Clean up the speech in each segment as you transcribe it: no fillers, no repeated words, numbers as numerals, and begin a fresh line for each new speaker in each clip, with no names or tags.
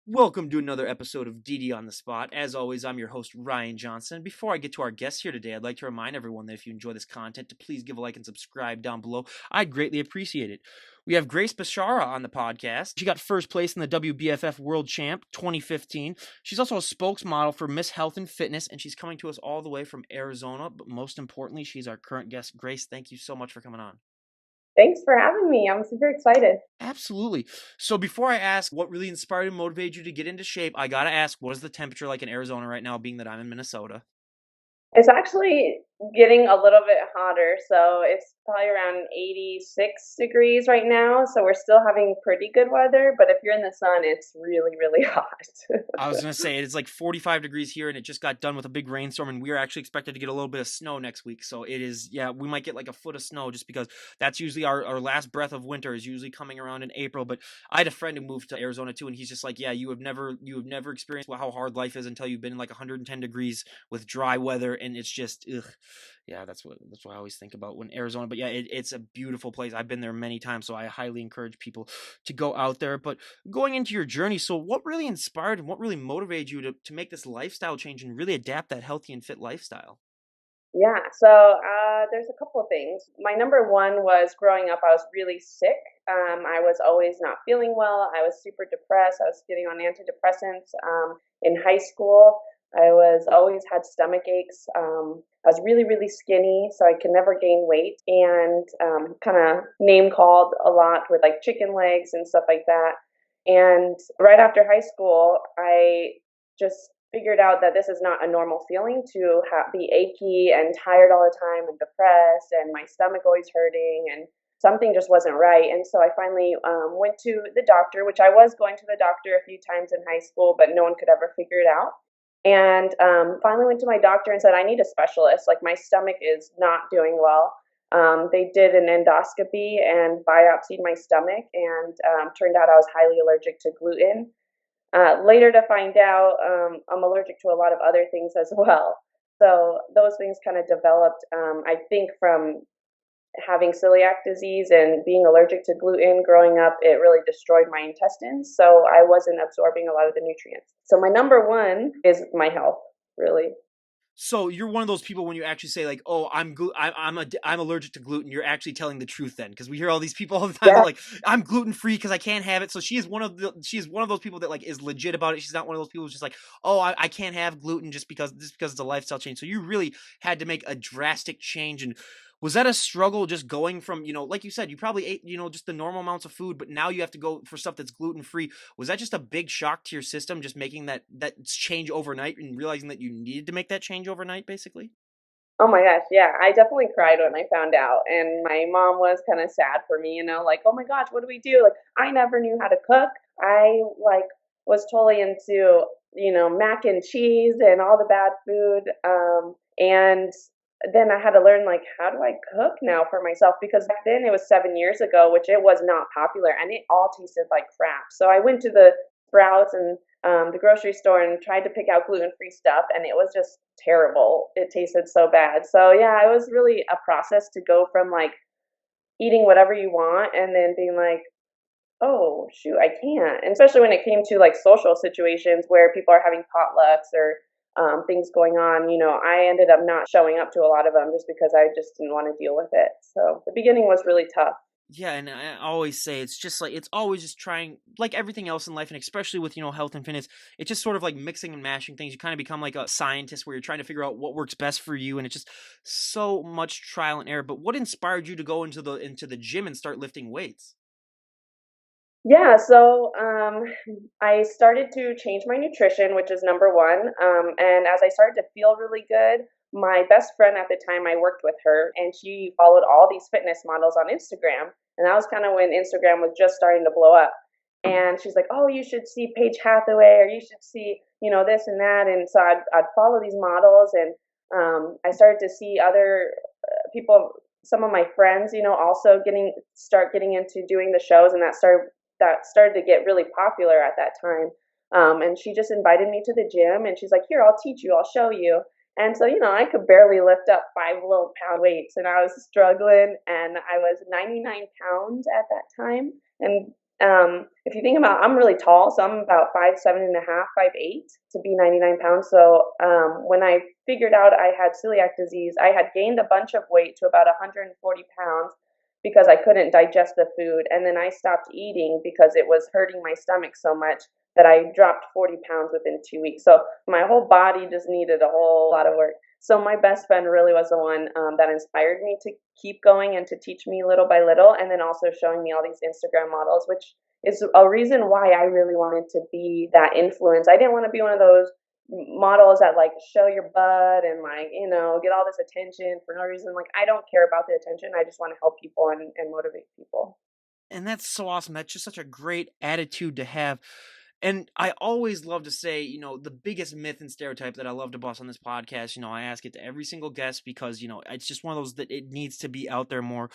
Welcome to another episode of DD on the Spot. As always, I'm your host, Ryan Johnson. Before I get to our guests here today, I'd like to remind everyone that if you enjoy this content, to please give a like and subscribe down below. I'd greatly appreciate it. We have Gracie Bishara on the podcast. She got first place in the WBFF World Champ 2015. She's also a spokesmodel for Miss Health and Fitness, and she's coming to us all the way from Arizona. But most importantly, she's our current guest. Grace, thank you so much for coming on.
Thanks for having me. I'm super excited.
Absolutely. So before I ask what really inspired and motivated you to get into shape, I gotta ask, what is the temperature like in Arizona right now, being that I'm in Minnesota?
It's actually getting a little bit hotter, so it's probably around 86 degrees right now. So we're still having pretty good weather, but if you're in the sun, it's really, really hot.
I was gonna say it's like 45 degrees here, and it just got done with a big rainstorm, and we are actually expected to get a little bit of snow next week. So it is, yeah, we might get like a foot of snow just because that's usually our last breath of winter is usually coming around in April. But I had a friend who moved to Arizona too, and he's just like, yeah, you have never experienced how hard life is until you've been in like 110 degrees with dry weather, and it's just ugh. Yeah, that's what I always think about when Arizona. But yeah, it's a beautiful place. I've been there many times, so I highly encourage people to go out there. But going into your journey, so what really inspired and what really motivated you to make this lifestyle change and really adapt that healthy and fit lifestyle?
Yeah, so there's a couple of things. My number one was growing up, I was really sick. I was always not feeling well. I was super depressed. I was getting on antidepressants. In high school, I was always had stomach aches. I was really, really skinny, so I could never gain weight, and kind of name called a lot with like chicken legs and stuff like that. And right after high school, I just figured out that this is not a normal feeling to be achy and tired all the time and depressed and my stomach always hurting and something just wasn't right. And so I finally went to the doctor, which I was going to the doctor a few times in high school, but no one could ever figure it out. And finally went to my doctor and said, I need a specialist. Like my stomach is not doing well. They did an endoscopy and biopsied my stomach, and turned out I was highly allergic to gluten. Later to find out, I'm allergic to a lot of other things as well. So those things kind of developed, I think, from having celiac disease and being allergic to gluten growing up. It really destroyed my intestines, so I wasn't absorbing a lot of the nutrients. So my number one is my health, really.
So you're one of those people when you actually say like, "Oh, I'm allergic to gluten." You're actually telling the truth then, because we hear all these people all the time. They're
Yeah.
like, "I'm gluten free because I can't have it." So she is one of those people that like is legit about it. She's not one of those people who's just like, "Oh, I can't have gluten just because it's a lifestyle change." So you really had to make a drastic change. And was that a struggle just going from, like you said, you probably ate, just the normal amounts of food, but now you have to go for stuff that's gluten free. Was that just a big shock to your system, just making that change overnight and realizing that you needed to make that change overnight, basically?
Oh my gosh, yeah. I definitely cried when I found out. And my mom was kind of sad for me, like, oh my gosh, what do we do? Like, I never knew how to cook. I like was totally into, mac and cheese and all the bad food. And then I had to learn like how do I cook now for myself, because back then it was 7 years ago, which it was not popular and it all tasted like crap. So I went to the Sprouts and the grocery store and tried to pick out gluten free stuff, and it was just terrible. It tasted so bad. So yeah, it was really a process to go from like eating whatever you want and then being like, oh shoot, I can't. And especially when it came to like social situations where people are having potlucks or things going on, I ended up not showing up to a lot of them just because I just didn't want to deal with it. So the beginning was really tough.
Yeah, and I always say it's just like it's always just trying, like everything else in life, and especially with health and fitness. It's just sort of like mixing and mashing things. You kind of become like a scientist where you're trying to figure out what works best for you, and it's just so much trial and error. But what inspired you to go into the gym and start lifting weights?
Yeah, so I started to change my nutrition, which is number one. And as I started to feel really good, my best friend at the time, I worked with her, and she followed all these fitness models on Instagram. And that was kind of when Instagram was just starting to blow up. And she's like, "Oh, you should see Paige Hathaway, or you should see, this and that." And so I'd follow these models, and I started to see other people, some of my friends, also start getting into doing the shows, and that started to get really popular at that time. And she just invited me to the gym, and she's like, "Here, I'll teach you, I'll show you." And so, I could barely lift up 5 little pound weights, and I was struggling, and I was 99 pounds at that time. And If you think about, I'm really tall, so I'm about 5'7.5", 5'8" to be 99 pounds. So when I figured out I had celiac disease, I had gained a bunch of weight to about 140 pounds because I couldn't digest the food, and then I stopped eating because it was hurting my stomach so much that I dropped 40 pounds within 2 weeks. So my whole body just needed a whole lot of work. So my best friend really was the one that inspired me to keep going and to teach me little by little, and then also showing me all these Instagram models, which is a reason why I really wanted to be that influence. I didn't want to be one of those models that like show your butt and like, get all this attention for no reason. Like, I don't care about the attention. I just want to help people and motivate people.
And that's so awesome. That's just such a great attitude to have. And I always love to say, the biggest myth and stereotype that I love to bust on this podcast, I ask it to every single guest because, it's just one of those that it needs to be out there more.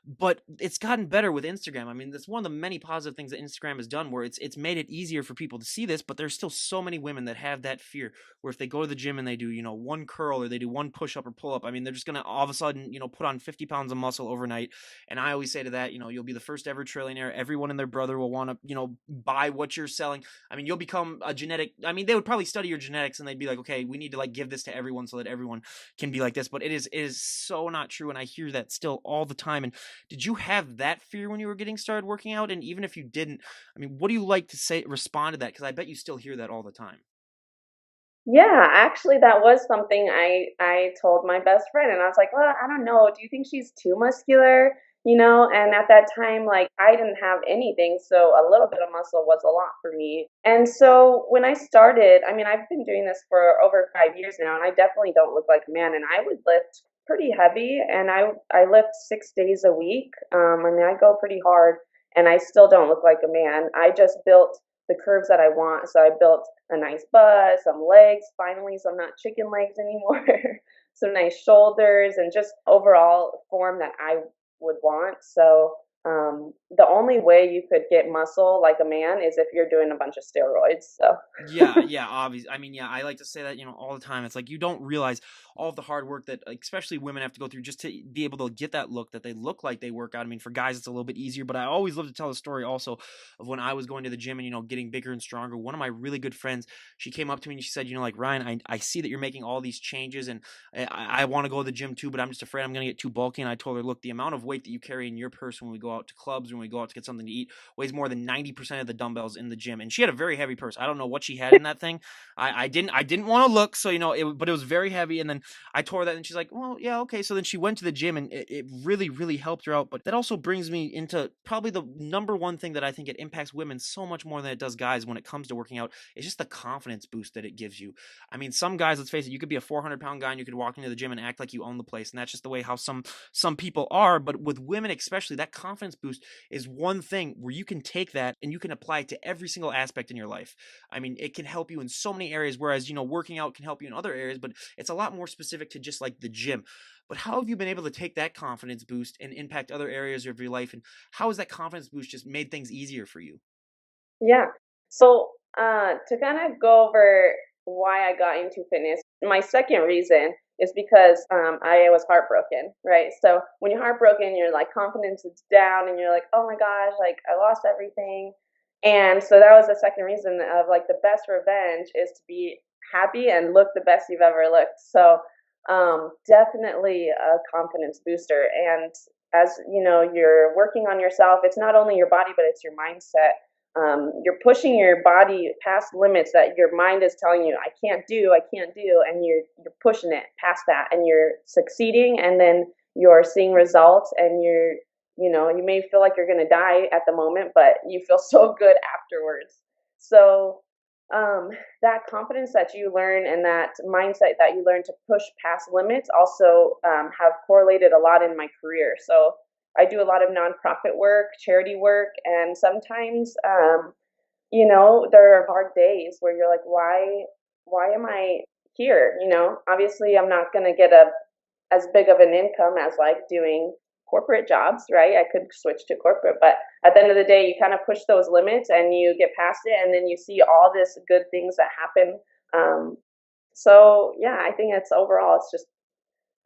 But it's gotten better with Instagram. I mean, that's one of the many positive things that Instagram has done where it's made it easier for people to see this, but there's still so many women that have that fear where if they go to the gym and they do, one curl or they do one push up or pull up, I mean, they're just going to all of a sudden, put on 50 pounds of muscle overnight. And I always say to that, you'll be the first ever trillionaire. Everyone and their brother will want to, buy what you're selling. I mean, you'll become a genetic. I mean, they would probably study your genetics and they'd be like, okay, we need to like give this to everyone so that everyone can be like this. But it is so not true. And I hear that still all the time. And did you have that fear when you were getting started working out? And even if you didn't, I mean, what do you like to say, respond to that? Because I bet you still hear that all the time.
Yeah, actually, that was something I told my best friend, and I was like, "Well, I don't know. Do you think she's too muscular?" And at that time, like, I didn't have anything, so a little bit of muscle was a lot for me. And so when I started, I mean, I've been doing this for over 5 years now, and I definitely don't look like a man. And I would lift pretty heavy, and I lift 6 days a week. I mean, I go pretty hard, and I still don't look like a man. I just built the curves that I want. So I built a nice butt, some legs, finally, so I'm not chicken legs anymore, some nice shoulders, and just overall form that I would want. So the only way you could get muscle like a man is if you're doing a bunch of steroids. So
Yeah, yeah, obviously. I mean, yeah, I like to say that, all the time. It's like you don't realize all of the hard work that, like, especially women have to go through just to be able to get that look that they look like they work out. I mean, for guys, it's a little bit easier, but I always love to tell the story also of when I was going to the gym and, getting bigger and stronger. One of my really good friends, she came up to me and she said, like, Ryan, I see that you're making all these changes and I want to go to the gym too, but I'm just afraid I'm going to get too bulky. And I told her, look, the amount of weight that you carry in your purse when we go out to clubs, when we go out to get something to eat, weighs more than 90% of the dumbbells in the gym. And she had a very heavy purse. I don't know what she had in that thing. I didn't want to look, so but it was very heavy. And then I told her that, and she's like, "Well, yeah, okay." So then she went to the gym, and it really, really helped her out. But that also brings me into probably the number one thing that I think it impacts women so much more than it does guys when it comes to working out is just the confidence boost that it gives you. I mean, some guys, let's face it, you could be a 400-pound guy and you could walk into the gym and act like you own the place, and that's just the way how some people are. But with women, especially, that confidence boost is one thing where you can take that and you can apply it to every single aspect in your life. I mean, it can help you in so many areas, whereas, working out can help you in other areas, but it's a lot more specific to just like the gym. But how have you been able to take that confidence boost and impact other areas of your life? And how has that confidence boost just made things easier for you?
yeah. So to kind of go over why I got into fitness, my second reason is because I was heartbroken, right? So when you're heartbroken, your like confidence is down, and you're like, oh my gosh, like I lost everything. And so that was the second reason of like the best revenge is to be happy and look the best you've ever looked. So definitely a confidence booster. And as you know, you're working on yourself. It's not only your body, but it's your mindset. You're pushing your body past limits that your mind is telling you I can't do, and you're pushing it past that, and you're succeeding, and then you're seeing results, and you may feel like you're going to die at the moment, but you feel so good afterwards. So that confidence that you learn and that mindset that you learn to push past limits also have correlated a lot in my career. So I do a lot of nonprofit work, charity work, and sometimes, there are hard days where you're like, why am I here? Obviously, I'm not going to get as big of an income as like doing corporate jobs, right? I could switch to corporate, but at the end of the day, you kind of push those limits and you get past it, and then you see all this good things that happen. So yeah, I think it's just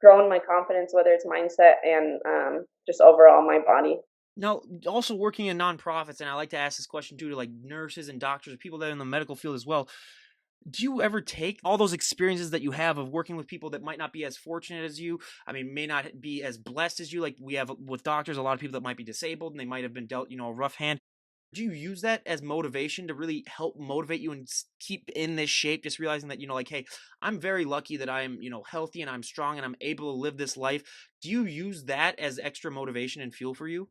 growing my confidence, whether it's mindset and just overall my body.
Now, also working in nonprofits, and I like to ask this question too to like nurses and doctors, people that are in the medical field as well. Do you ever take all those experiences that you have of working with people that might not be as fortunate as you? I mean, may not be as blessed as you. Like we have with doctors, a lot of people that might be disabled and they might have been dealt, a rough hand. Do you use that as motivation to really help motivate you and keep in this shape? Just realizing that, like, hey, I'm very lucky that I'm, healthy and I'm strong and I'm able to live this life. Do you use that as extra motivation and fuel for you?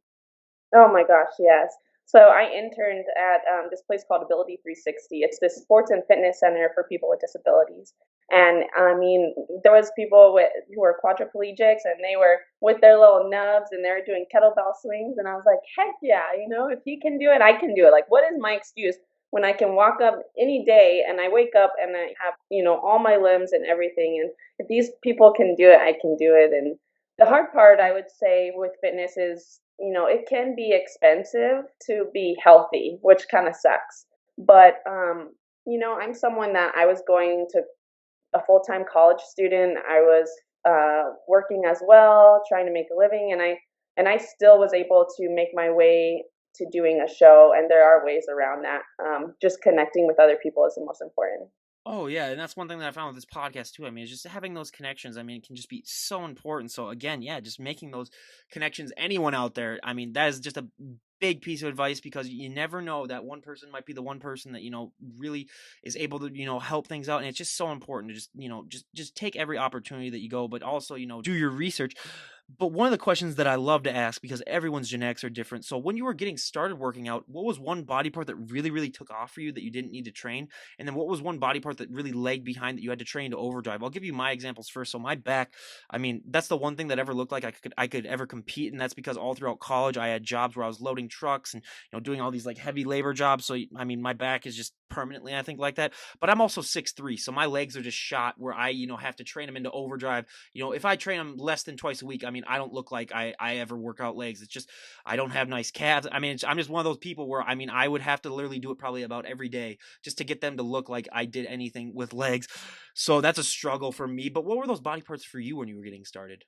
Oh my gosh, yes. So I interned at this place called Ability 360. It's this sports and fitness center for people with disabilities. And I mean, there was people who were quadriplegics, and they were with their little nubs, and they were doing kettlebell swings. And I was like, heck yeah, if he can do it, I can do it. Like, what is my excuse when I can walk up any day and I wake up and I have, all my limbs and everything? And if these people can do it, I can do it. And the hard part, I would say, with fitness is, it can be expensive to be healthy, which kind of sucks. But, I'm someone that I was going to a full time college student. I was working as well, trying to make a living, and I still was able to make my way to doing a show. And there are ways around that. Just connecting with other people is the most important.
Oh yeah, and that's one thing that I found with this podcast too. I mean, it's just having those connections. I mean, it can just be so important. So again, yeah, just making those connections. Anyone out there, I mean, that is just a big piece of advice because you never know that one person might be the one person that really is able to help things out, and it's just so important to just just take every opportunity that you go, but also do your research. But one of the questions that I love to ask because everyone's genetics are different. So when you were getting started working out, what was one body part that really took off for you that you didn't need to train? And then what was one body part that really lagged behind that you had to train to overdrive? I'll give you my examples first. So my back, I mean, that's the one thing that ever looked like I could ever compete, and that's because all throughout college I had jobs where I was loading trucks and doing all these like heavy labor jobs. So I mean, my back is just permanently I think like that. But I'm also 6'3", so my legs are just shot where I have to train them into overdrive. If I train them less than twice a week, I mean, I don't look like I ever work out legs. It's just I don't have nice calves. I mean, I'm just one of those people where I mean, I would have to literally do it probably about every day just to get them to look like I did anything with legs. So that's a struggle for me. But what were those body parts for you when you were getting started?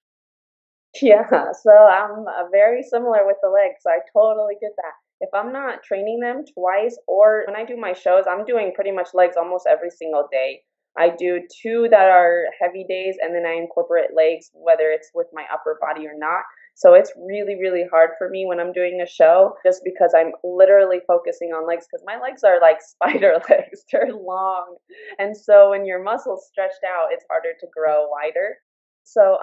Yeah, so I'm very similar with the legs. I totally get that. If I'm not training them twice, or when I do my shows, I'm doing pretty much legs almost every single day. I do two that are heavy days, and then I incorporate legs, whether it's with my upper body or not. So it's really hard for me when I'm doing a show just because I'm literally focusing on legs because my legs are like spider legs. They're long. And so when your muscles stretched out, it's harder to grow wider. So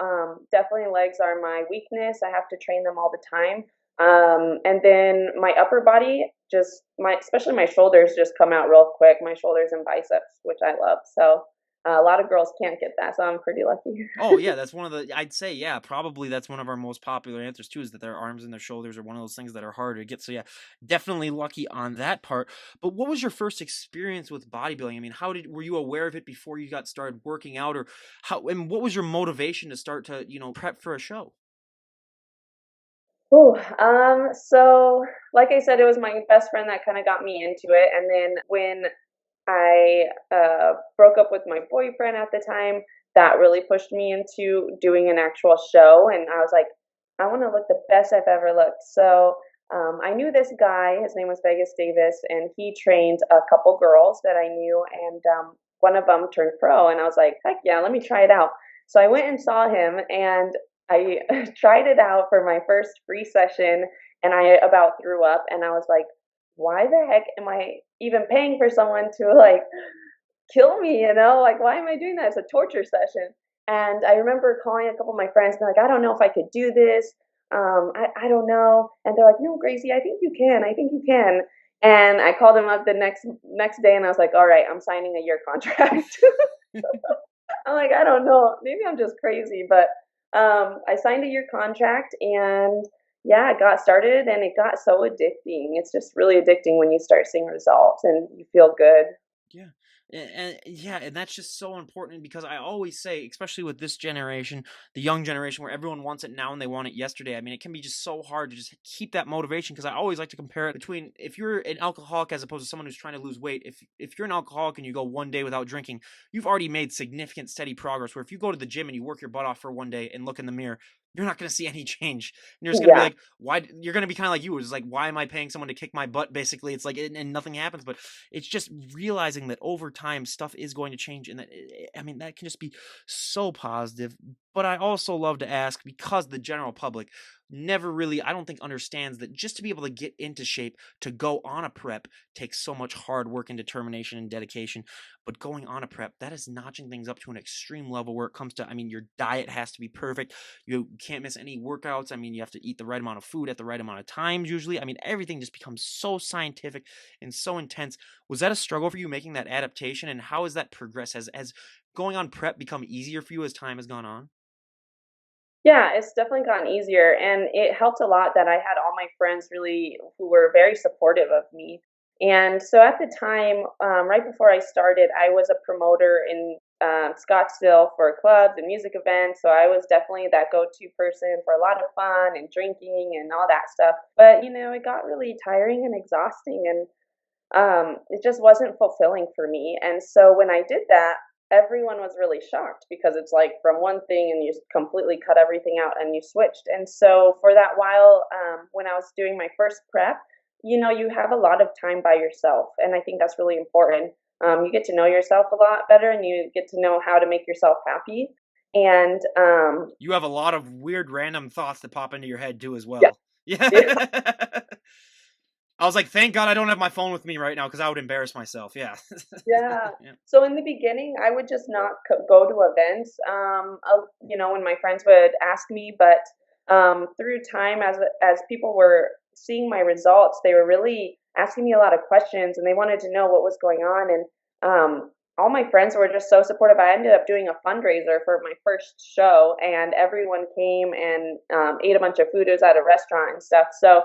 definitely legs are my weakness. I have to train them all the time. And then my upper body, just especially my shoulders just come out real quick. My shoulders and biceps, which I love. So a lot of girls can't get that. So I'm pretty lucky.
Oh yeah, that's one of the I'd say yeah, probably that's one of our most popular answers too is that their arms and their shoulders are one of those things that are harder to get. So yeah, definitely lucky on that part. But what was your first experience with bodybuilding? I mean, how did were you aware of it before you got started working out or how and what was your motivation to start to, prep for a show?
Ooh, so like I said, it was my best friend that kind of got me into it. And then when I broke up with my boyfriend at the time, that really pushed me into doing an actual show. And I was like, I want to look the best I've ever looked. So I knew this guy, his name was Vegas Davis, and he trained a couple girls that I knew. And one of them turned pro. And I was like, heck yeah, let me try it out. So I went and saw him, and I tried it out for my first free session, and I about threw up. And I was like, why the heck am I even paying for someone to like kill me, Like, why am I doing that? It's a torture session. And I remember calling a couple of my friends and they're like, I don't know if I could do this. I don't know. And they're like, no, Gracie, I think you can. I think you can. And I called them up the next day and I was like, all right, I'm signing a year contract. I'm like, I don't know. Maybe I'm just crazy, but I signed a year contract and yeah, it got started and it got so addicting. It's just really addicting when you start seeing results and you feel good.
Yeah. And yeah, and that's just so important because I always say, especially with this generation, the young generation where everyone wants it now and they want it yesterday. I mean, it can be just so hard to just keep that motivation because I always like to compare it between if you're an alcoholic as opposed to someone who's trying to lose weight. If you're an alcoholic and you go one day without drinking, you've already made significant steady progress. Where if you go to the gym and you work your butt off for one day and look in the mirror, you're not going to see any change. And you're just going to be
Yeah.
like, why? You're going to be kind of like you. It's like, why am I paying someone to kick my butt? Basically, it's like, and nothing happens. But it's just realizing that over time, stuff is going to change. And that, I mean, that can just be so positive. But I also love to ask, because the general public never really, I don't think, understands that just to be able to get into shape, to go on a prep, takes so much hard work and determination and dedication. But going on a prep, that is notching things up to an extreme level where it comes to, I mean, your diet has to be perfect. You can't miss any workouts. I mean, you have to eat the right amount of food at the right amount of times usually. I mean, everything just becomes so scientific and so intense. Was that a struggle for you making that adaptation? And how has that progressed? Has going on prep become easier for you as time has gone on?
Yeah, it's definitely gotten easier, and it helped a lot that I had all my friends really who were very supportive of me. And so at the time, right before I started, I was a promoter in Scottsdale for clubs and music events. So I was definitely that go-to person for a lot of fun and drinking and all that stuff. But it got really tiring and exhausting, and it just wasn't fulfilling for me. And so when I did that, everyone was really shocked because it's like from one thing and you completely cut everything out and you switched. And so for that while, when I was doing my first prep, you have a lot of time by yourself. And I think that's really important. You get to know yourself a lot better and you get to know how to make yourself happy. And
You have a lot of weird random thoughts that pop into your head too as
yeah,
well. Yeah.
yeah.
I was like, thank God I don't have my phone with me right now because I would embarrass myself. Yeah.
Yeah.
Yeah.
So in the beginning, I would just not go to events, when my friends would ask me. But through time, as people were seeing my results, they were really asking me a lot of questions, and they wanted to know what was going on. And all my friends were just so supportive. I ended up doing a fundraiser for my first show, and everyone came and ate a bunch of food. It was at a restaurant and stuff. So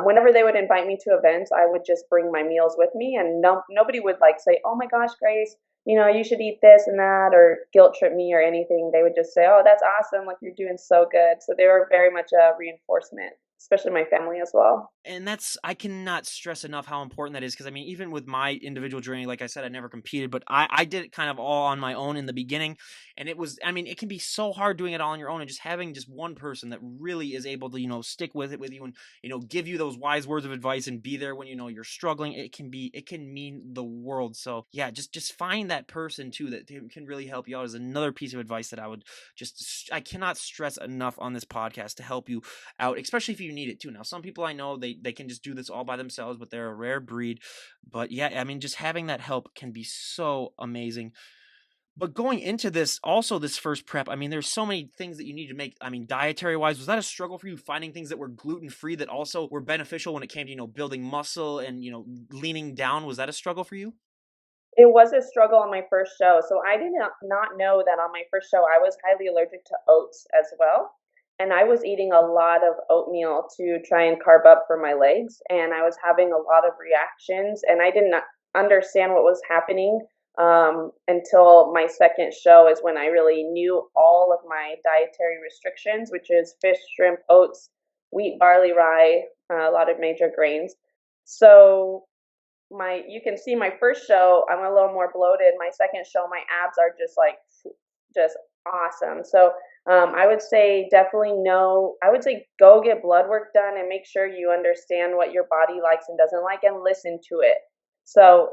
whenever they would invite me to events, I would just bring my meals with me, and nobody would like say, "Oh my gosh, Grace, you should eat this and that," or guilt trip me or anything. They would just say, "Oh, that's awesome! Like you're doing so good." So they were very much a reinforcement, especially my family as well.
And that's, I cannot stress enough how important that is, because I mean, even with my individual journey, like I said, I never competed, but I did it kind of all on my own in the beginning. And it was, I mean, it can be so hard doing it all on your own, and just having just one person that really is able to stick with it with you, and give you those wise words of advice and be there when you're struggling. It can mean the world. So yeah, just find that person too that can really help you out is another piece of advice that I would just, I cannot stress enough on this podcast to help you out, especially if you need it too. Now, some people I know, they can just do this all by themselves, but they're a rare breed. But yeah, I mean, just having that help can be so amazing. But going into this, also this first prep, I mean, there's so many things that you need to make. I mean, dietary wise, was that a struggle for you finding things that were gluten free that also were beneficial when it came to building muscle and leaning down? Was that a struggle for you?
It was a struggle on my first show. So I did not know that on my first show I was highly allergic to oats as well. And I was eating a lot of oatmeal to try and carb up for my legs. And I was having a lot of reactions. And I did not understand what was happening until my second show, is when I really knew all of my dietary restrictions, which is fish, shrimp, oats, wheat, barley, rye, a lot of major grains. So my you can see my first show I'm a little more bloated. My second show my abs are just like just awesome. So I would say definitely no, I would say go get blood work done and make sure you understand what your body likes and doesn't like, and listen to it. So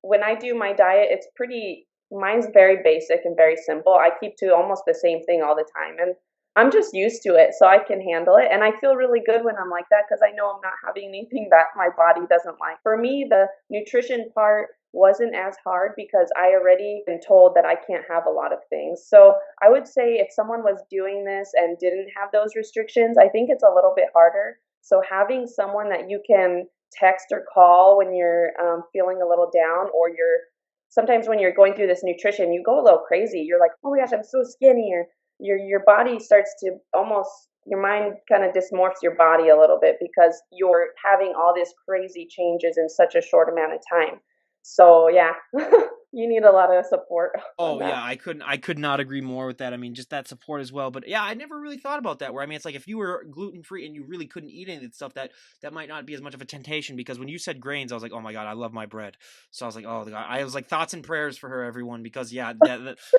when I do my diet, it's pretty mine's very basic and very simple. I keep to almost the same thing all the time, and I'm just used to it, so I can handle it. And I feel really good when I'm like that because I know I'm not having anything that my body doesn't like. For me, the nutrition part wasn't as hard because I already been told that I can't have a lot of things. So I would say if someone was doing this and didn't have those restrictions, I think it's a little bit harder. So having someone that you can text or call when you're feeling a little down, or you're sometimes when you're going through this nutrition, you go a little crazy. You're like, oh my gosh, I'm so skinny, or your body starts to almost your mind kind of dysmorphs your body a little bit because you're having all these crazy changes in such a short amount of time. So yeah. You need a lot of support on
Oh
that.
yeah, I could not agree more with that. I mean, just that support as well. But yeah, I never really thought about that. Where I mean, it's like if you were gluten free and you really couldn't eat any of that stuff, that might not be as much of a temptation. Because when you said grains, I was like, oh my god, I love my bread. So I was like, oh god, I was like thoughts and prayers for her, everyone, because yeah,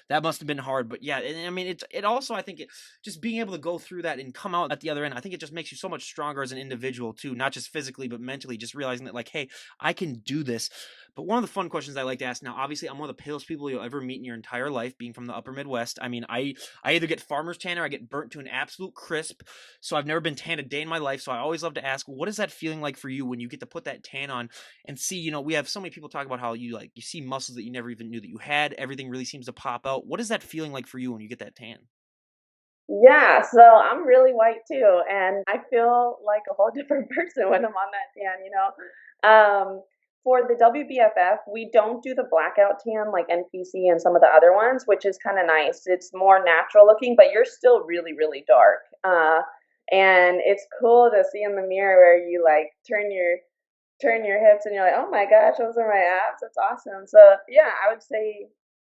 that must have been hard. But yeah, and I mean, it also I think it just being able to go through that and come out at the other end, I think it just makes you so much stronger as an individual too, not just physically but mentally. Just realizing that like, hey, I can do this. But one of the fun questions I like to ask now, obviously, I'm one of the palest people you'll ever meet in your entire life, being from the upper Midwest. I mean, I either get farmer's tan or I get burnt to an absolute crisp. So I've never been tanned a day in my life. So I always love to ask, what is that feeling like for you when you get to put that tan on and see, we have so many people talk about how you see muscles that you never even knew that you had. Everything really seems to pop out. What is that feeling like for you when you get that tan?
Yeah, so I'm really white too, and I feel like a whole different person when I'm on that tan. For the WBFF, we don't do the blackout tan like NPC and some of the other ones, which is kind of nice. It's more natural looking, but you're still really, really dark. And it's cool to see in the mirror where you like turn your hips and you're like, oh my gosh, those are my abs. That's awesome. So yeah, I would say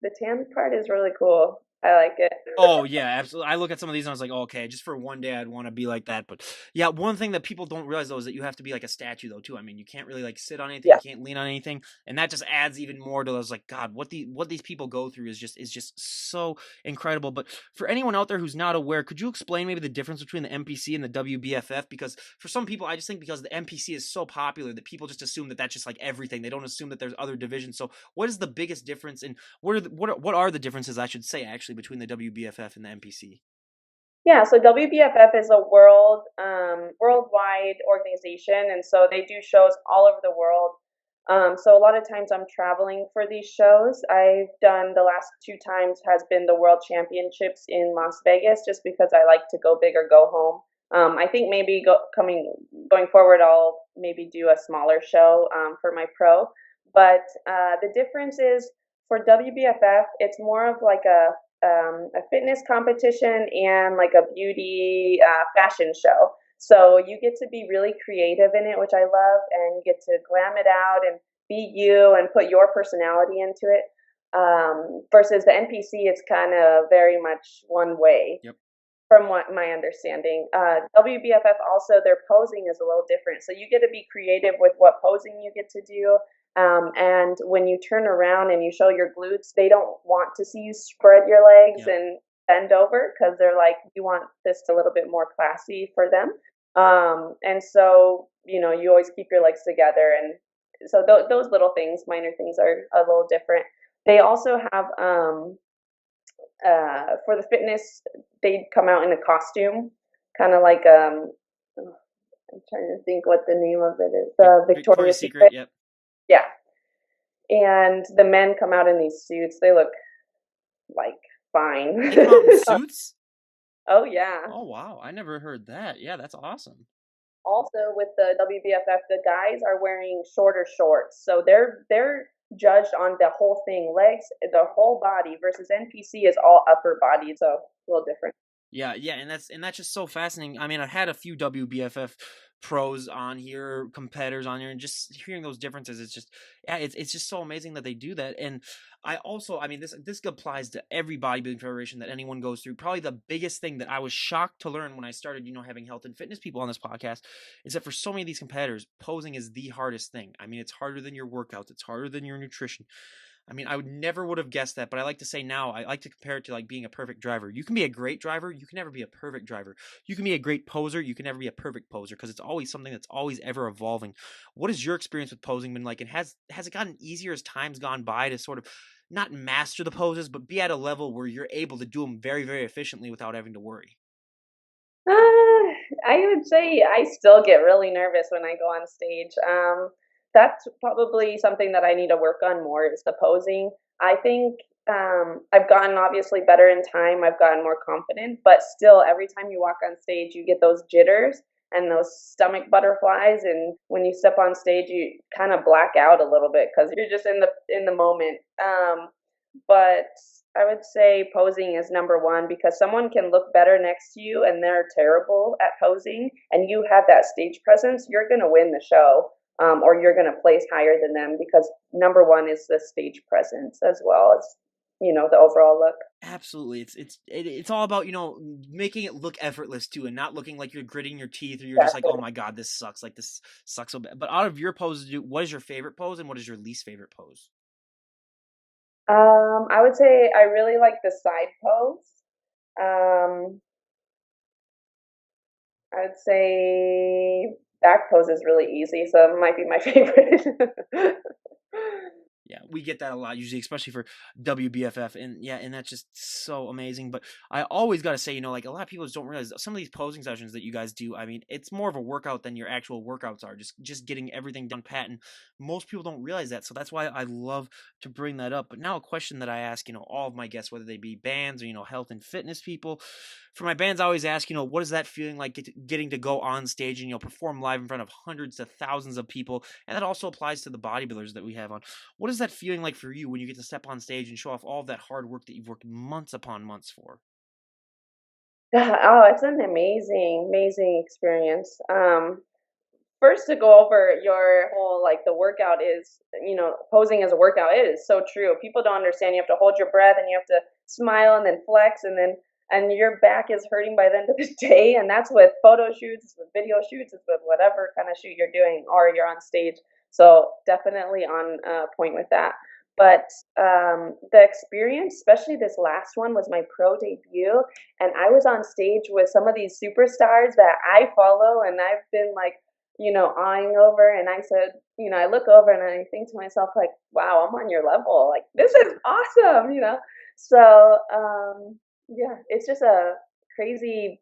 the tan part is really cool. I like it.
Oh yeah, absolutely. I look at some of these and I was like, oh, okay, just for one day I'd want to be like that. But yeah, one thing that people don't realize though is that you have to be like a statue though too. I mean, you can't really like sit on anything,
Yeah.
you can't lean on anything, and that just adds even more to those like God, what these people go through is just so incredible. But for anyone out there who's not aware, could you explain maybe the difference between the NPC and the WBFF? Because for some people, I just think because the NPC is so popular that people just assume that that's just like everything. They don't assume that there's other divisions. So what is the biggest difference in what are the differences I should say actually between the WBFF and the NPC?
Yeah, so WBFF is a worldwide organization, and so they do shows all over the world. So a lot of times I'm traveling for these shows. I've done the last two times has been the World Championships in Las Vegas, just because I like to go big or go home. I think maybe going forward, I'll maybe do a smaller show for my pro. But the difference is for WBFF, it's more of like a fitness competition and like a beauty fashion show. So you get to be really creative in it, which I love, and you get to glam it out and be you and put your personality into it. Versus the NPC, it's kind of very much one way,
Yep.
from what my understanding. WBFF also, their posing is a little different. So you get to be creative with what posing you get to do. And when you turn around and you show your glutes, they don't want to see you spread your legs
Yep.
and bend over, because they're like, you want this a little bit more classy for them. And so, you always keep your legs together. And so those little things, minor things, are a little different. They also have, for the fitness, they come out in a costume, kind of like, I'm trying to think what the name of it is.
Victoria's
Victoria's
Secret.
Secret.
Yep.
Yeah. And the men come out in these suits. They look like fine.
They come out in suits.
Oh yeah.
Oh wow, I never heard that. Yeah, that's awesome.
Also with the WBFF, the guys are wearing shorter shorts, so they're judged on the whole thing, legs, the whole body, versus NPC is all upper body, so a little different.
Yeah, yeah, and that's just so fascinating. I mean, I've had a few WBFF pros on here, competitors on here, and just hearing those differences, it's just yeah, it's just so amazing that they do that. And I mean, this applies to every bodybuilding federation that anyone goes through. Probably the biggest thing that I was shocked to learn when I started, having health and fitness people on this podcast, is that for so many of these competitors, posing is the hardest thing. I mean, it's harder than your workouts, it's harder than your nutrition. I mean, I would never would have guessed that, but I like to say now, I like to compare it to like being a perfect driver. You can be a great driver, you can never be a perfect driver. You can be a great poser, you can never be a perfect poser because it's always something that's always ever evolving. What has your experience with posing been like, and has it gotten easier as time's gone by to sort of not master the poses, but be at a level where you're able to do them very, very efficiently without having to worry?
I would say I still get really nervous when I go on stage. That's probably something that I need to work on more, is the posing. I think I've gotten obviously better in time. I've gotten more confident, but still, every time you walk on stage, you get those jitters and those stomach butterflies. And when you step on stage, you kind of black out a little bit because you're just in the moment. But I would say posing is number one, because someone can look better next to you and they're terrible at posing, and you have that stage presence, you're going to win the show. or you're going to place higher than them, because number one is the stage presence as well as, the overall look.
Absolutely. It's all about, making it look effortless too, and not looking like you're gritting your teeth or you're just like, "Oh
Exactly.
my God, this sucks. Like this sucks so bad." But out of your poses, what is your favorite pose and what is your least favorite pose?
I would say I really like the side pose. Um, I would say back pose is really easy, so it might be my favorite.
Yeah, we get that a lot usually, especially for WBFF, and yeah, and that's just so amazing. But I always got to say, like a lot of people just don't realize that some of these posing sessions that you guys do. I mean, it's more of a workout than your actual workouts are. Just getting everything done pat, and most people don't realize that. So that's why I love to bring that up. But now a question that I ask, all of my guests, whether they be bands or health and fitness people, for my bands, I always ask, what is that feeling like getting to go on stage and perform live in front of hundreds to thousands of people, and that also applies to the bodybuilders that we have on. What is that feeling like for you when you get to step on stage and show off all of that hard work that you've worked months upon months for?
Oh, it's an amazing, amazing experience. First, to go over your whole, like, the workout is, posing as a workout, it is so true. People don't understand. You have to hold your breath and you have to smile and then flex, and your back is hurting by the end of the day. And that's with photo shoots, it's with video shoots, it's with whatever kind of shoot you're doing or you're on stage. So definitely on point with that. But the experience, especially this last one, was my pro debut, and I was on stage with some of these superstars that I follow, and I've been like, eyeing over. And I said, I look over and I think to myself, like, wow, I'm on your level. Like, this is awesome. So, yeah, it's just a crazy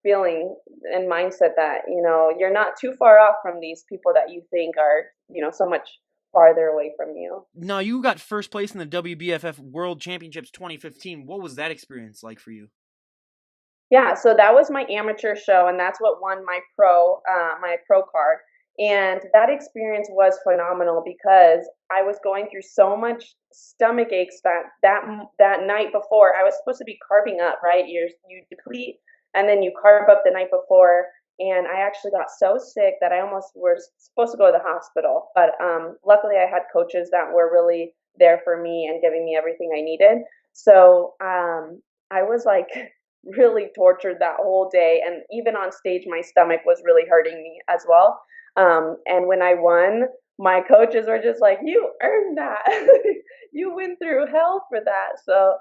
feeling and mindset that, you're not too far off from these people that you think are, so much farther away from you.
Now, you got first place in the WBFF World Championships 2015. What was that experience like for you?
Yeah, so that was my amateur show, and that's what won my pro card. And that experience was phenomenal because I was going through so much stomach aches that night before. I was supposed to be carving up, right? You deplete and then you carve up the night before. And I actually got so sick that I almost was supposed to go to the hospital. But luckily, I had coaches that were really there for me and giving me everything I needed. So I was like really tortured that whole day. And even on stage, my stomach was really hurting me as well. And when I won, my coaches were just like, "You earned that. You went through hell for that." So,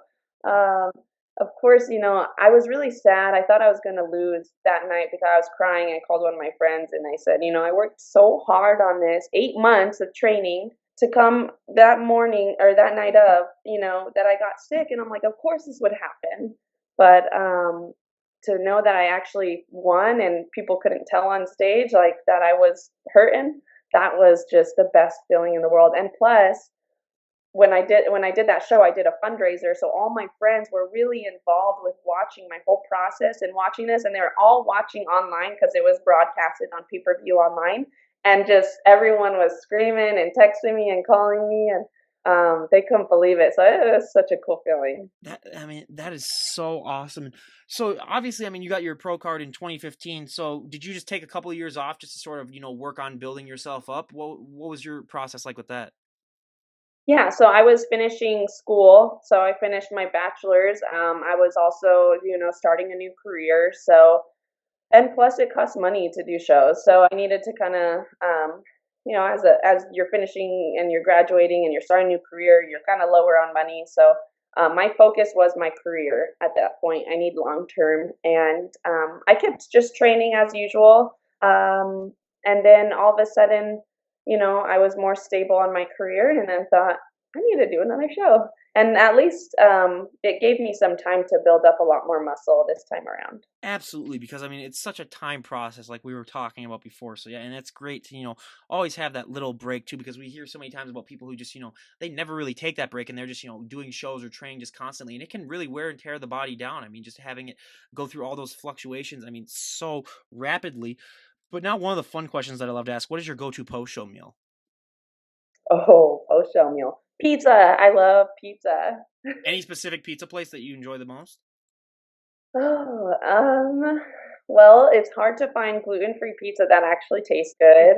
um, of course, I was really sad. I thought I was going to lose that night because I was crying. I called one of my friends and I said, I worked so hard on this 8 months of training to come that morning or that night of, that I got sick. And I'm like, of course this would happen. But to know that I actually won and people couldn't tell on stage like that I was hurting, that was just the best feeling in the world. And plus, when I did that show, I did a fundraiser, so all my friends were really involved with watching my whole process and watching this, and they were all watching online because it was broadcasted on pay-per-view online, and just everyone was screaming and texting me and calling me, and they couldn't believe it. So it was such a cool feeling.
That is so awesome. So obviously, you got your pro card in 2015. So did you just take a couple of years off just to sort of, work on building yourself up? What was your process like with that?
Yeah, so I was finishing school. So I finished my bachelor's. I was also, starting a new career. So, and plus it costs money to do shows. So I needed to kind of, as you're finishing and you're graduating and you're starting a new career, you're kind of lower on money. So my focus was my career at that point. I need long term, and I kept just training as usual. And then all of a sudden, I was more stable on my career, and then thought I need to do another show. And at least it gave me some time to build up a lot more muscle this time around.
Absolutely, because it's such a time process, like we were talking about before. So yeah, and it's great to always have that little break too, because we hear so many times about people who just they never really take that break, and they're just doing shows or training just constantly, and it can really wear and tear the body down. Just having it go through all those fluctuations. So rapidly. But now one of the fun questions that I love to ask: what is your go-to post-show meal?
Oh, post-show meal. Pizza. I love pizza.
Any specific pizza place that you enjoy the most?
Oh, well, it's hard to find gluten-free pizza that actually tastes good.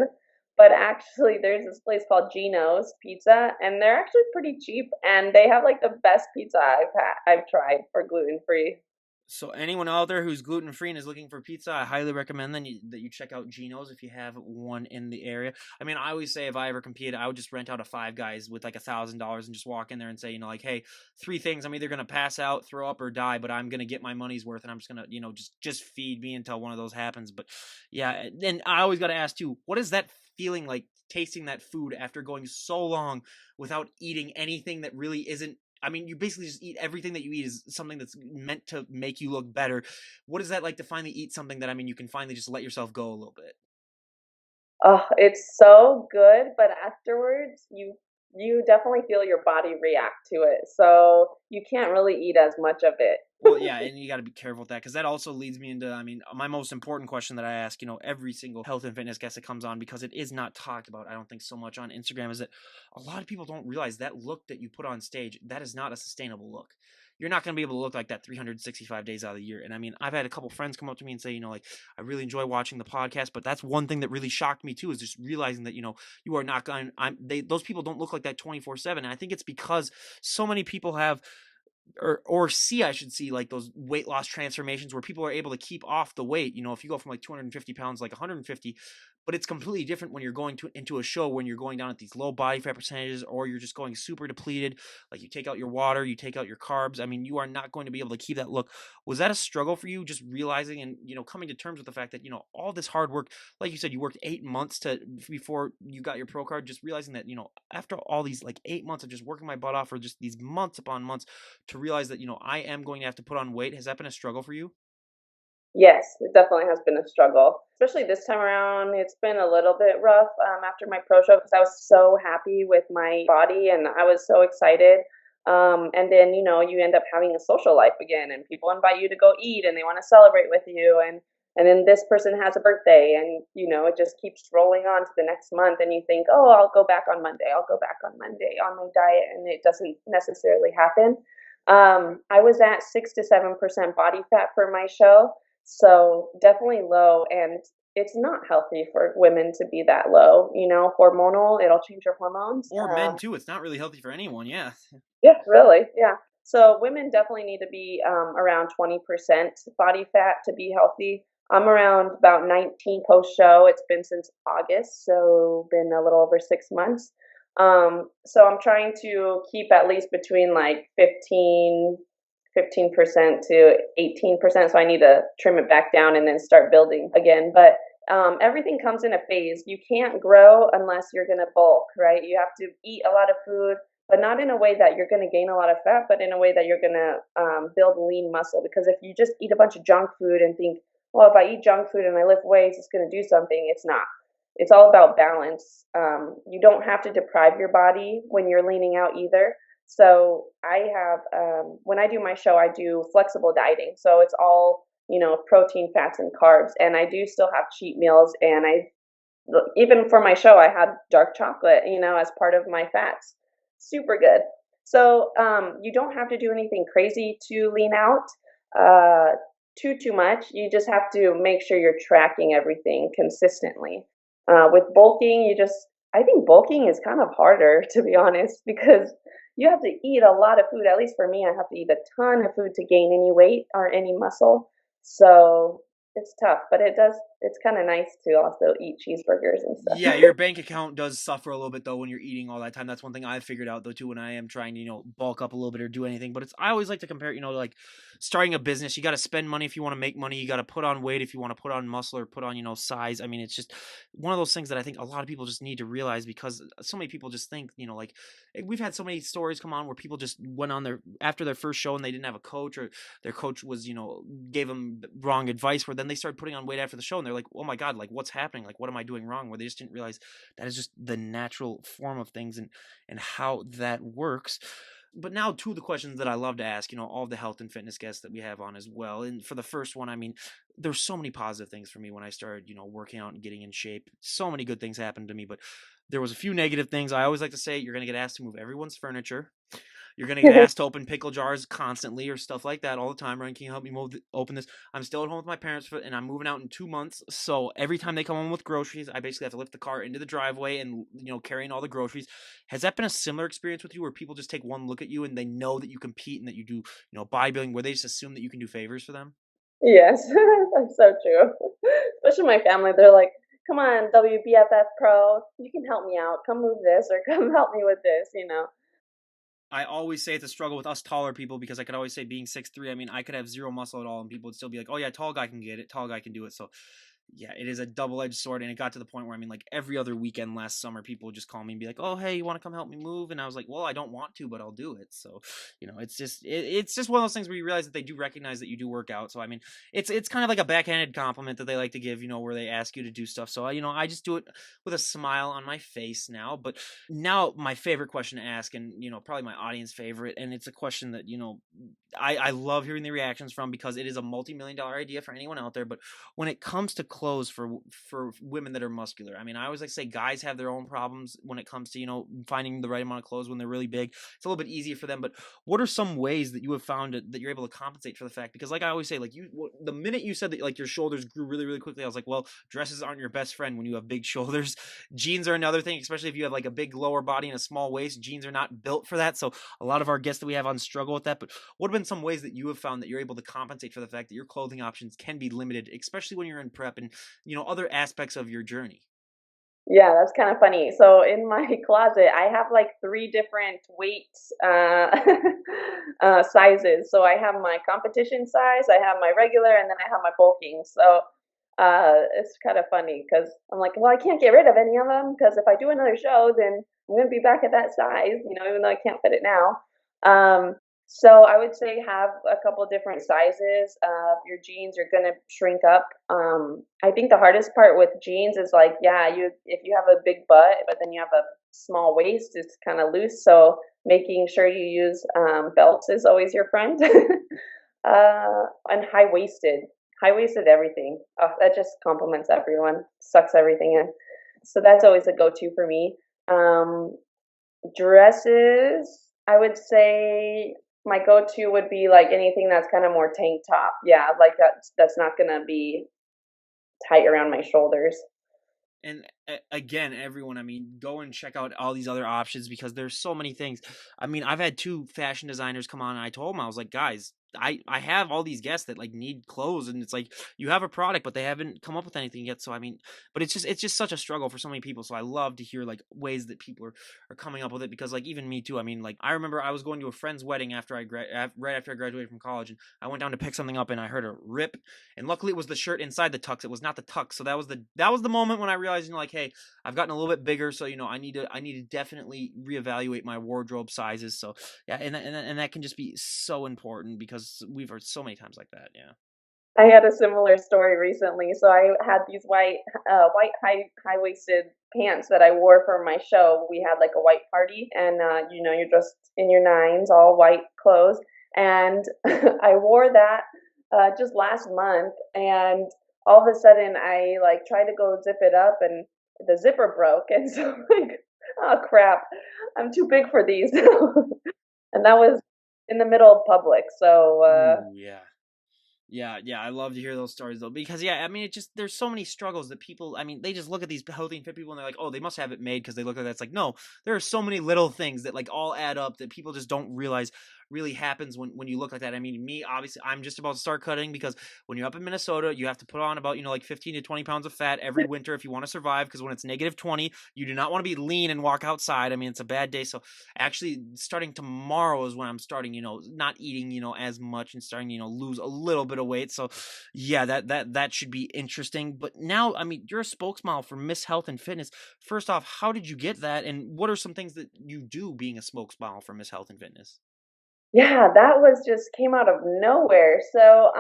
But actually, there's this place called Gino's Pizza, and they're actually pretty cheap, and they have like the best pizza I've tried for gluten free.
So anyone out there who's gluten free and is looking for pizza, I highly recommend that you check out Geno's if you have one in the area. I mean, I always say if I ever competed, I would just rent out a Five Guys with like $1,000 and just walk in there and say, like, hey, three things: I'm either gonna pass out, throw up, or die, but I'm gonna get my money's worth, and I'm just gonna, just feed me until one of those happens. But yeah, and I always got to ask too, what is that feeling like? Tasting that food after going so long without eating anything that really isn't. I mean, you basically just eat everything that you eat is something that's meant to make you look better. What is that like to finally eat something that, I mean, you can finally just let yourself go a little bit?
Oh, it's so good, but afterwards you definitely feel your body react to it. So you can't really eat as much of it.
Well, yeah, and you got to be careful with that because that also leads me into, I mean, my most important question that I ask, every single health and fitness guest that comes on, because it is not talked about, I don't think so much on Instagram, is that a lot of people don't realize that look that you put on stage, that is not a sustainable look. You're not going to be able to look like that 365 days out of the year. And I mean, I've had a couple friends come up to me and say, like, I really enjoy watching the podcast, but that's one thing that really shocked me too, is just realizing that, you are not going, those people don't look like that 24/7. And I think it's because so many people have or see, I should see, like those weight loss transformations where people are able to keep off the weight. If you go from like 250 pounds, like 150, but it's completely different when you're going into a show when you're going down at these low body fat percentages, or you're just going super depleted. Like you take out your water, you take out your carbs. I mean, you are not going to be able to keep that look. Was that a struggle for you, just realizing and coming to terms with the fact that all this hard work, like you said, you worked 8 months before you got your pro card, just realizing that after all these like 8 months of just working my butt off for just these months upon months to realize that I am going to have to put on weight. Has that been a struggle for you?
Yes, it definitely has been a struggle. Especially this time around, it's been a little bit rough after my pro show because I was so happy with my body and I was so excited. And then, you end up having a social life again and people invite you to go eat and they want to celebrate with you. And then this person has a birthday and, it just keeps rolling on to the next month. And you think, oh, I'll go back on Monday. I'll go back on Monday on my diet. And it doesn't necessarily happen. I was at 6 to 7% body fat for my show, so definitely low, and it's not healthy for women to be that low. Hormonal, it'll change your hormones.
Or men too. It's not really healthy for anyone. Yeah.
Yeah, really, yeah. So women definitely need to be around 20% body fat to be healthy. I'm around about 19 post show. It's been since August, so been a little over 6 months. So I'm trying to keep at least between like 15% to 18%. So I need to trim it back down and then start building again. But everything comes in a phase. You can't grow unless you're going to bulk, right? You have to eat a lot of food, but not in a way that you're going to gain a lot of fat, but in a way that you're going to build lean muscle. Because if you just eat a bunch of junk food and think, well, if I eat junk food and I lift weights, it's going to do something, it's not. It's all about balance. You don't have to deprive your body when you're leaning out either. So I have, when I do my show, I do flexible dieting. So it's all, protein, fats, and carbs. And I do still have cheat meals. And even for my show, I had dark chocolate, as part of my fats. Super good. So you don't have to do anything crazy to lean out too much. You just have to make sure you're tracking everything consistently. With bulking, I think bulking is kind of harder, to be honest, because you have to eat a lot of food. At least for me, I have to eat a ton of food to gain any weight or any muscle. So it's tough, but it's kind of nice to also eat cheeseburgers and stuff.
Yeah, your bank account does suffer a little bit though when you're eating all that time. That's one thing I've figured out though too when I am trying to, bulk up a little bit or do anything. But I always like to compare, like starting a business. You got to spend money if you want to make money. You got to put on weight if you want to put on muscle or put on, size. I mean, it's just one of those things that I think a lot of people just need to realize, because so many people just think, like we've had so many stories come on where people just went on after their first show and they didn't have a coach, or their coach was, gave them wrong advice, where then they started putting on weight after the show and they're like, oh my God, like what's happening? Like, what am I doing wrong? Where they just didn't realize that is just the natural form of things and how that works. But now to the questions that I love to ask, all the health and fitness guests that we have on as well. And for the first one, I mean, there's so many positive things for me when I started, working out and getting in shape. So many good things happened to me, but there was a few negative things. I always like to say, you're going to get asked to move everyone's furniture. You're gonna get asked to open pickle jars constantly or stuff like that all the time. Ryan, can you help me open this? I'm still at home with my parents and I'm moving out in 2 months. So every time they come home with groceries, I basically have to lift the car into the driveway and carrying all the groceries. Has that been a similar experience with you, where people just take one look at you and they know that you compete and that you do bodybuilding, where they just assume that you can do favors for them?
Yes, that's so true. Especially my family, they're like, "Come on, WBFF pro, you can help me out. Come move this or come help me with this."
I always say it's a struggle with us taller people, because I could always say, being 6'3", I mean, I could have zero muscle at all and people would still be like, oh yeah, tall guy can get it, tall guy can do it. So yeah, it is a double-edged sword, and it got to the point where, I mean, like, every other weekend last summer, people would just call me and be like, "Oh, hey, you want to come help me move?" And I was like, "Well, I don't want to, but I'll do it." So, it's just one of those things where you realize that they do recognize that you do work out. So, I mean, it's kind of like a backhanded compliment that they like to give, where they ask you to do stuff. So, I just do it with a smile on my face now. But now, my favorite question to ask, and probably my audience favorite, and it's a question that I love hearing the reactions from, because it is a multi-million-dollar idea for anyone out there. But when it comes to clothes for women that are muscular, I mean, I always like to say guys have their own problems when it comes to finding the right amount of clothes when they're really big. It's a little bit easier for them. But what are some ways that you have found that you're able to compensate for the fact? Because, like I always say, like, the minute you said that, like, your shoulders grew really really quickly, I was like, well, dresses aren't your best friend when you have big shoulders. Jeans are another thing, especially if you have like a big lower body and a small waist. Jeans are not built for that. So a lot of our guests that we have on struggle with that. But what have been some ways that you have found that you're able to compensate for the fact that your clothing options can be limited, especially when you're in prep and other aspects of your journey?
Yeah, that's kind of funny. So in my closet, I have like three different weight sizes. So I have my competition size, I have my regular, and then I have my bulking. So it's kind of funny because I'm like, well, I can't get rid of any of them because if I do another show, then I'm gonna be back at that size, even though I can't fit it now. So I would say have a couple of different sizes. Your jeans are gonna shrink up. I think the hardest part with jeans is like, yeah, you if you have a big butt, but then you have a small waist, it's kind of loose. So making sure you use belts is always your friend. And high waisted everything. Oh, that just compliments everyone, sucks everything in. So that's always a go-to for me. Um, Dresses, I would say my go-to would be like anything that's kind of more tank top. Yeah, like that's not gonna be tight around my shoulders.
And again, everyone, I mean, go and check out all these other options, because there's so many things. I mean, I've had two fashion designers come on and I told them, I was like, guys, I have all these guests that like need clothes, and it's like, you have a product but they haven't come up with anything yet. So I mean, but it's just such a struggle for so many people. So I love to hear like ways that people are coming up with it, because like even me too. I mean, like, I remember I was going to a friend's wedding right after I graduated from college, and I went down to pick something up and I heard a rip, and luckily it was the shirt inside the tux. It was not the tux. So that was the moment when I realized, like, hey, I've gotten a little bit bigger, so I need to definitely reevaluate my wardrobe sizes. So yeah, and that can just be so important, because we've heard so many times like that. Yeah.
I had a similar story recently. So I had these white high waisted pants that I wore for my show. We had like a white party, and you're dressed in your nines, all white clothes, and I wore that just last month, and all of a sudden I like tried to go zip it up, and the zipper broke, and so I'm like, oh crap, I'm too big for these, and that was in the middle of public. So
Ooh, yeah. Yeah, yeah, I love to hear those stories though, because yeah, I mean, it just there's so many struggles that people, I mean, they just look at these healthy and fit people and they're like, oh, they must have it made because they look at that. It's like, no, there are so many little things that like all add up that people just don't realize really happens when you look like that. I mean, me, obviously, I'm just about to start cutting, because when you're up in Minnesota, you have to put on about like 15 to 20 pounds of fat every winter if you want to survive, because when it's -20, you do not want to be lean and walk outside. I mean, it's a bad day. So actually, starting tomorrow is when I'm starting, not eating, as much, and starting, lose a little bit of weight. So yeah, that should be interesting. But now, I mean, you're a spokesmodel for Miss Health and Fitness. First off, how did you get that, and what are some things that you do being a spokesmodel for Miss Health and Fitness?
yeah, that was just came out of nowhere. So,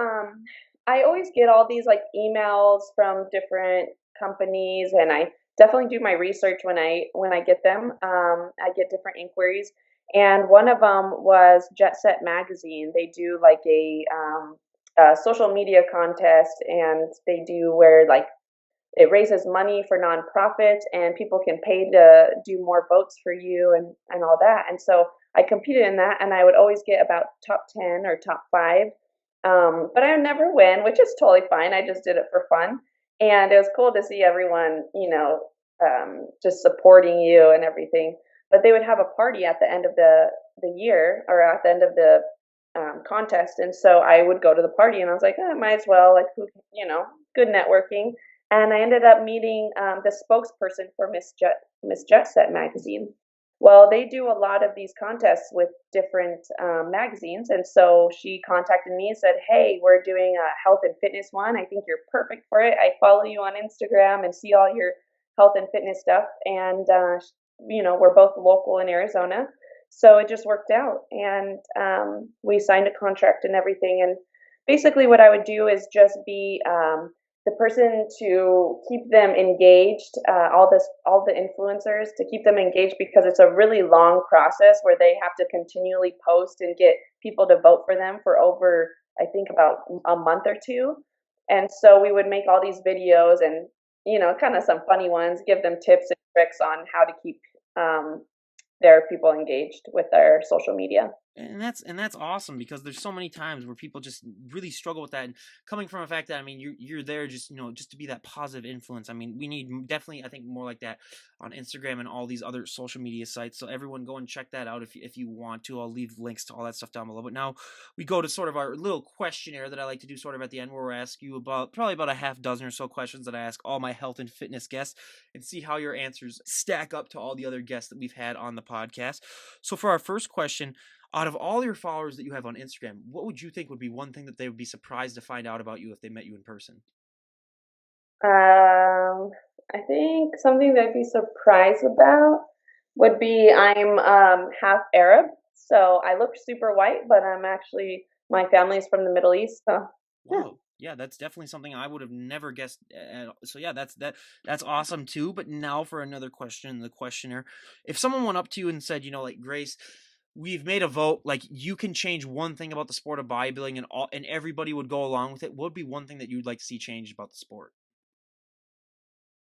I always get all these like emails from different companies, and I definitely do my research when I get them. I get different inquiries, and one of them was Jet Set Magazine. They do like a social media contest, and they do where like it raises money for nonprofits, and people can pay to do more votes for you and all that. And so I competed in that, and I would always get about top 10 or top 5. But I would never win, which is totally fine. I just did it for fun. And it was cool to see everyone, just supporting you and everything. But they would have a party at the end of the year, or at the end of the contest. And so I would go to the party, and I was like, might as well, like, good networking. And I ended up meeting the spokesperson for Miss Jet Set magazine. Well, they do a lot of these contests with different magazines, and so she contacted me and said, "Hey, we're doing a health and fitness one. I think you're perfect for it. I follow you on Instagram and see all your health and fitness stuff, and we're both local in Arizona, so it just worked out, and we signed a contract and everything. And basically, what I would do is just be the person to keep them engaged, all the influencers to keep them engaged, because it's a really long process where they have to continually post and get people to vote for them for over, I think, about a month or two. And so we would make all these videos and, kind of some funny ones, give them tips and tricks on how to keep um, their people engaged with their social media.
And that's awesome, because there's so many times where people just really struggle with that. And coming from a fact that, I mean, you're there just, just to be that positive influence. I mean, we need definitely, I think, more like that on Instagram and all these other social media sites. So everyone go and check that out if you want to. I'll leave links to all that stuff down below. But now we go to sort of our little questionnaire that I like to do sort of at the end, where we ask you probably about a half dozen or so questions that I ask all my health and fitness guests, and see how your answers stack up to all the other guests that we've had on the podcast. So for our first question, out of all your followers that you have on Instagram, what would you think would be one thing that they would be surprised to find out about you if they met you in person?
I think something that I'd be surprised about would be I'm half Arab, so I look super white, but my family's from the Middle East, so yeah.
Whoa. Yeah, that's definitely something I would have never guessed at all. So yeah, that's awesome too. But now for another question in the questionnaire. If someone went up to you and said, like, Grace, we've made a vote, like, you can change one thing about the sport of bodybuilding, and everybody would go along with it, what would be one thing that you'd like to see changed about the sport?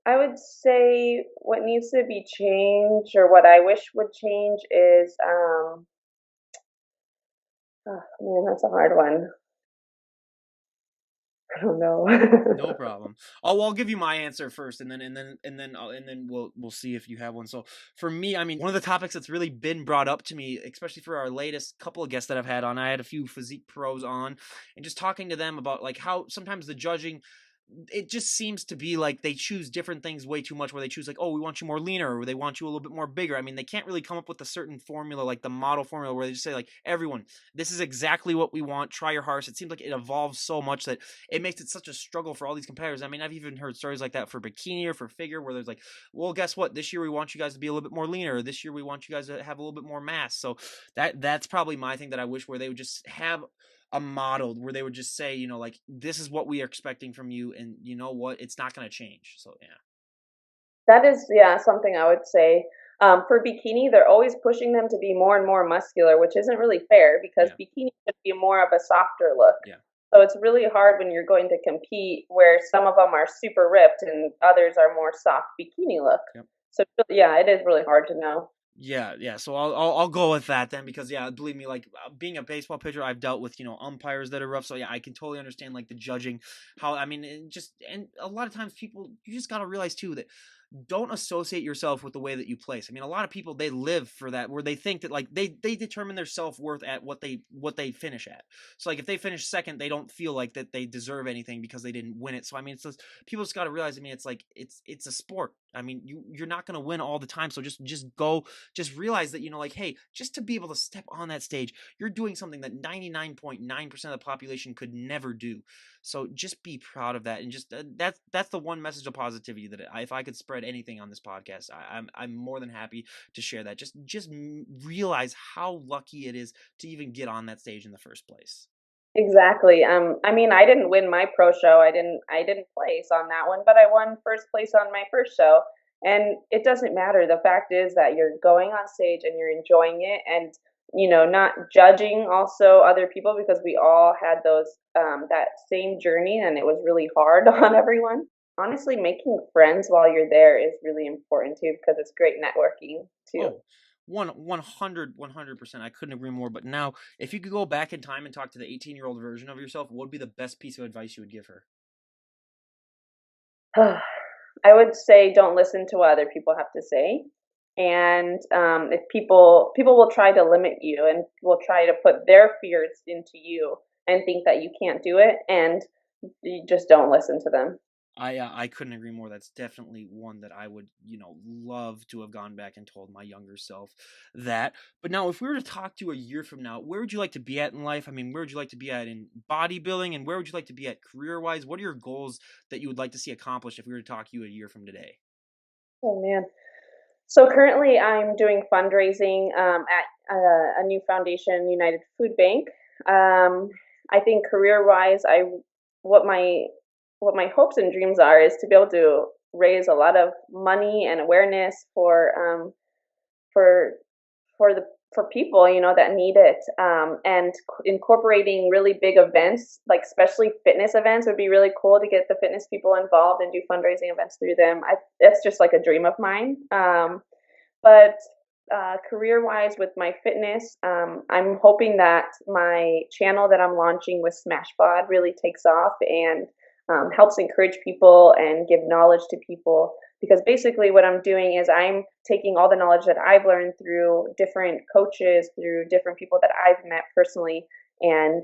I would say what needs to be changed, or what I wish would change, is oh man, that's a hard one. I don't know.
No problem. I'll give you my answer first, and then we'll see if you have one. So for me, I mean, one of the topics that's really been brought up to me, especially for our latest couple of guests that I've had on, I had a few physique pros on, and just talking to them about like how sometimes the judging, it just seems to be like they choose different things way too much, where they choose like, oh, we want you more leaner, or they want you a little bit more bigger. I mean, they can't really come up with a certain formula, like the model formula, where they just say like, everyone, this is exactly what we want, try your hardest. It seems like it evolves so much that it makes it such a struggle for all these competitors. I mean, I've even heard stories like that for bikini or for figure, where there's like, well, guess what, this year we want you guys to be a little bit more leaner, this year we want you guys to have a little bit more mass. So that's probably my thing that I wish, where they would just have a model where they would just say, like, this is what we are expecting from you, and you know what, it's not going to change. So yeah.
That is, yeah, something I would say. For bikini, they're always pushing them to be more and more muscular, which isn't really fair, because
Yeah.
bikini should be more of a softer look.
Yeah.
So it's really hard when you're going to compete, where some of them are super ripped and others are more soft bikini look.
Yep.
So yeah, it is really hard to know.
Yeah. So I'll go with that then, because yeah, believe me, like, being a baseball pitcher, I've dealt with umpires that are rough. So yeah, I can totally understand like the judging. How, I mean, and a lot of times people, you just got to realize too that don't associate yourself with the way that you place. I mean, a lot of people, they live for that, where they think that like they determine their self-worth at what they finish at. So like if they finish second, they don't feel like that they deserve anything because they didn't win it. So I mean, it's just, people just got to realize, I mean, it's like it's a sport. I mean, you're not going to win all the time. So just go, just realize that, like, hey, just to be able to step on that stage, you're doing something that 99.9% of the population could never do. So just be proud of that, and just that's the one message of positivity that if I could spread anything on this podcast, I'm more than happy to share that. Just realize how lucky it is to even get on that stage in the first place.
Exactly. I mean, I didn't win my pro show. I didn't place on that one, but I won first place on my first show. And it doesn't matter. The fact is that you're going on stage and you're enjoying it, and not judging also other people, because we all had those that same journey, and it was really hard on everyone. Honestly, making friends while you're there is really important too, because it's great networking too.
Oh, 100%. I couldn't agree more. But now, if you could go back in time and talk to the 18-year-old version of yourself, what would be the best piece of advice you would give her?
I would say don't listen to what other people have to say. And if people will try to limit you and will try to put their fears into you and think that you can't do it, and you just don't listen to them.
I couldn't agree more. That's definitely one that I would, love to have gone back and told my younger self that. But now, if we were to talk to you a year from now, where would you like to be at in life? I mean, where would you like to be at in bodybuilding, and where would you like to be at career wise? What are your goals that you would like to see accomplished if we were to talk to you a year from today?
Oh man. So currently, I'm doing fundraising at a new foundation, United Food Bank. I think career-wise, I what my what my hopes and dreams are is to be able to raise a lot of money and awareness for for the for people that need it, and incorporating really big events, like especially fitness events, would be really cool to get the fitness people involved and do fundraising events through them. That's just like a dream of mine. But career wise, with my fitness, I'm hoping that my channel that I'm launching with Smashbod really takes off and helps encourage people and give knowledge to people. Because basically, what I'm doing is I'm taking all the knowledge that I've learned through different coaches, through different people that I've met personally, and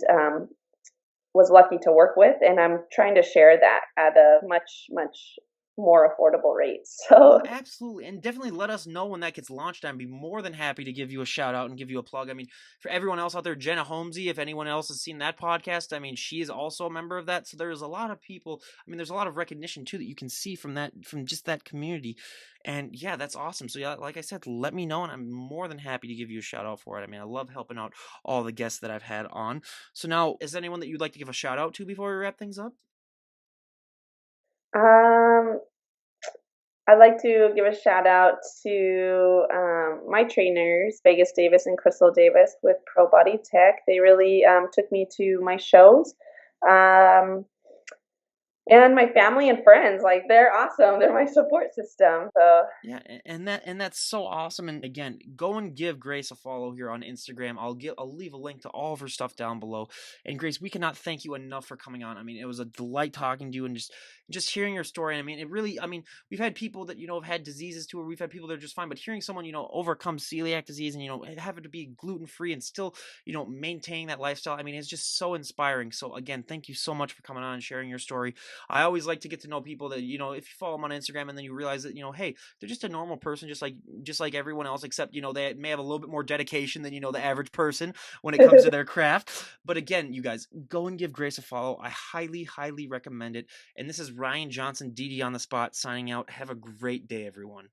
was lucky to work with, and I'm trying to share that at a much, much more affordable rate.
Well,
So
absolutely, and definitely let us know when that gets launched. I'd be more than happy to give you a shout out and give you a plug. I mean, for everyone else out there, Jenna Holmesy, if anyone else has seen that podcast, I mean, she is also a member of that. So there's a lot of people. I mean, there's a lot of recognition too that you can see from just that community, and yeah, that's awesome. So yeah, like I said, let me know, and I'm more than happy to give you a shout out for it. I mean, I love helping out all the guests that I've had on. So now, is there anyone that you'd like to give a shout out to before we wrap things up?
um, I'd like to give a shout out to my trainers, Vegas Davis and Crystal Davis with Pro Body Tech. They really took me to my shows. Um, and my family and friends, like they're awesome. They're my support system. So
Yeah, and that's so awesome. And again, go and give Grace a follow here on Instagram. I'll leave a link to all of her stuff down below. And Grace, we cannot thank you enough for coming on. I mean, it was a delight talking to you and just hearing your story. And I mean, it really, I mean, we've had people that have had diseases too, or we've had people that are just fine. But hearing someone overcome celiac disease and have it to be gluten free and still maintaining that lifestyle, I mean, it's just so inspiring. So again, thank you so much for coming on and sharing your story. I always like to get to know people that if you follow them on Instagram and then you realize that hey, they're just a normal person, just like everyone else, except they may have a little bit more dedication than the average person when it comes to their craft. But again, you guys, go and give Grace a follow. I highly, highly recommend it. And this is Ryan Johnson, DD on the spot, signing out. Have a great day, everyone.